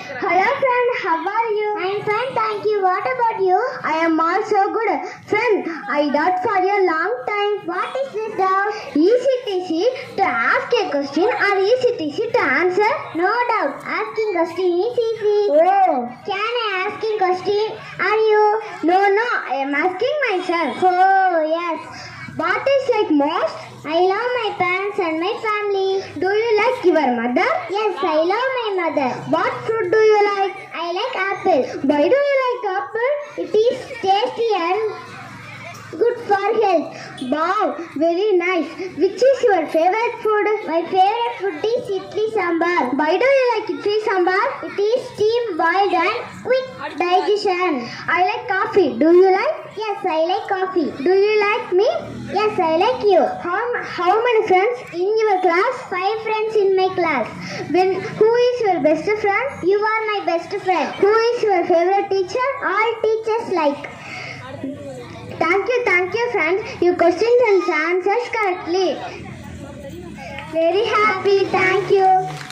Hello friend, how are you? I am fine, thank you. What about you? I am also good. Friend, I doubt for a long time. What is this doubt? Is it easy to ask a question or is it easy to answer? No doubt. Asking question is easy. Oh. Can I asking question? Are you? No, I am asking myself. Oh, yes. What is like most? I love my parents and my family. Do you like your mother? Yes, I love my mother. What fruit do you like? I like apple. Why do you like apple? It is tasty and good for health. Wow, very nice. Which is your favorite food? My favorite food is idli sambar. Why do you like idli sambar? It is steam boiled and quick digestion. I like coffee. Do you like? Yes, I like coffee. Do you like me? Yes, I like you. How many friends in your class? 5 friends in my class. Who is your best friend? You are my best friend. Who is your favorite teacher? All teachers like. Thank you friends. You questioned and answers correctly. Very happy. Thank you.